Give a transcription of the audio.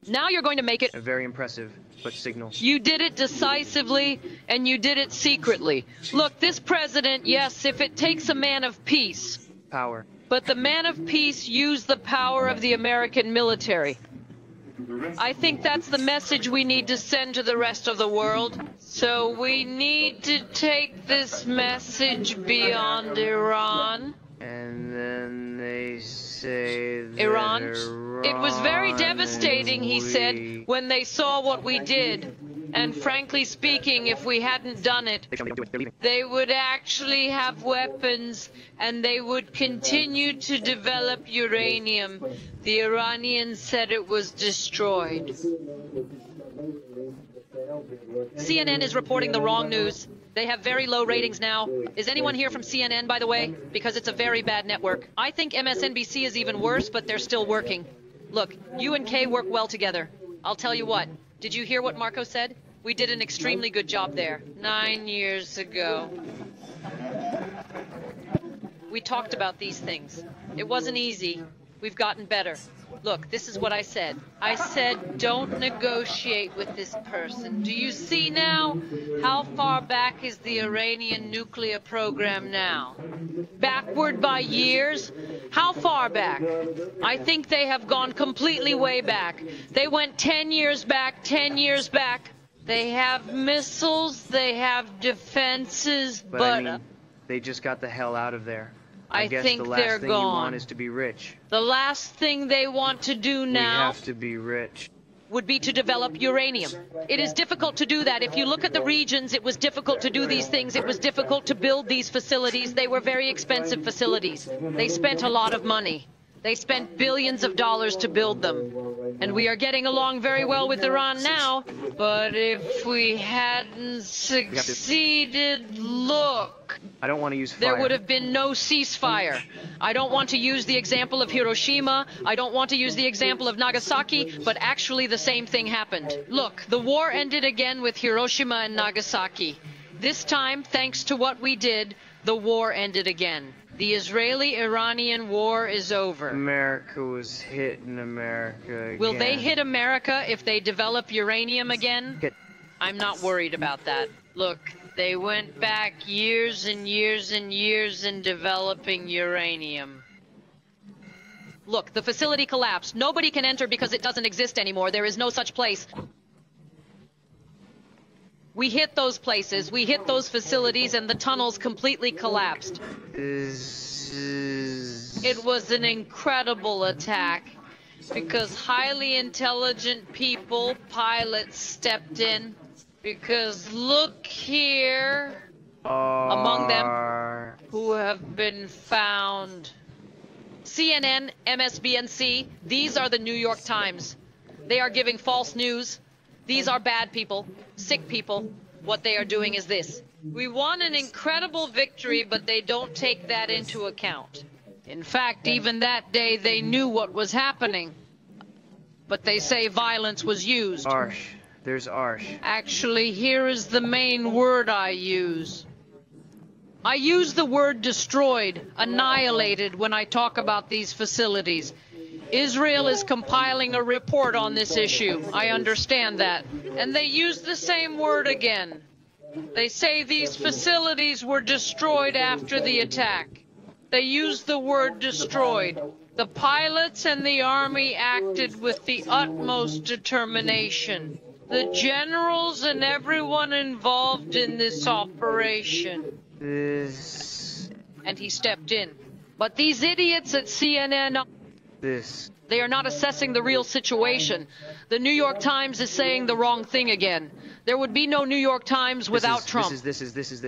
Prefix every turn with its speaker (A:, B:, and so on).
A: Now you're going to make it
B: a very impressive, but signal.
A: You did it decisively, and you did it secretly. Look, this president, yes, if it takes a man of peace.
B: Power.
A: But the man of peace used the power of the American military. I think that's the message we need to send to the rest of the world. So we need to take this message beyond Iran.
B: And then they say that
A: Iran. It was very devastating, he said, when they saw what we did. And frankly speaking, if we hadn't done it, they would actually have weapons and they would continue to develop uranium. The Iranians said it was destroyed. CNN is reporting the wrong news. They have very low ratings now. Is anyone here from CNN, by the way? Because it's a very bad network. I think MSNBC is even worse, but they're still working. Look, you and Kay work well together. I'll tell you what. Did you hear what Marco said? We did an extremely good job there 9 years ago. We talked about these things. It wasn't easy. We've gotten better. Look, this is what I said. I said, don't negotiate with this person. Do you see now? How far back is the Iranian nuclear program now? Backward by years? How far back? I think they have gone completely way back. They went 10 years back, 10 years back. They have missiles, they have defenses, but
B: I mean, they just got the hell out of there. I guess
A: think
B: the last
A: they're
B: thing
A: gone.
B: you want is to be rich.
A: The last thing they want to do now
B: We have to be rich.
A: would be to develop uranium. It is difficult to do that. If you look at the regions, it was difficult to do these things. It was difficult to build these facilities. They were very expensive facilities. They spent a lot of money. They spent billions of dollars to build them. And we are getting along very well with Iran now. But if we hadn't succeeded, look,
B: I don't want to use fire.
A: there would have been no ceasefire. I don't want to use the example of Hiroshima. I don't want to use the example of Nagasaki, but actually the same thing happened. Look, the war ended again with Hiroshima and Nagasaki. This time, thanks to what we did, the war ended again. The Israeli-Iranian war is over.
B: America was hitting America again.
A: Will they hit America if they develop uranium again?
B: Hit.
A: I'm not worried about that. Look, they went back years and years and years in developing uranium. Look, the facility collapsed. Nobody can enter because it doesn't exist anymore. There is no such place. We hit those places, we hit those facilities, and the tunnels completely collapsed. It was an incredible attack because highly intelligent people, pilots, stepped in. Because look here, among them who have been found. CNN, MSNBC, these are the New York Times. They are giving false news. These are bad people, sick people. What they are doing is this. We won an incredible victory, but they don't take that into account. In fact, even that day, they knew what was happening. But they say violence was used.
B: Arsh. There's Arsh.
A: Actually, here is the main word I use. I use the word destroyed, annihilated, when I talk about these facilities. Israel is compiling a report on this issue. I understand that. And they use the same word again. They say these facilities were destroyed after the attack. They use the word destroyed. The pilots and the army acted with the utmost determination. The generals and everyone involved in this operation. And he stepped in. But these idiots at CNN... They are not assessing the real situation. The New York Times is saying the wrong thing again. There would be no New York Times without Trump.
B: This is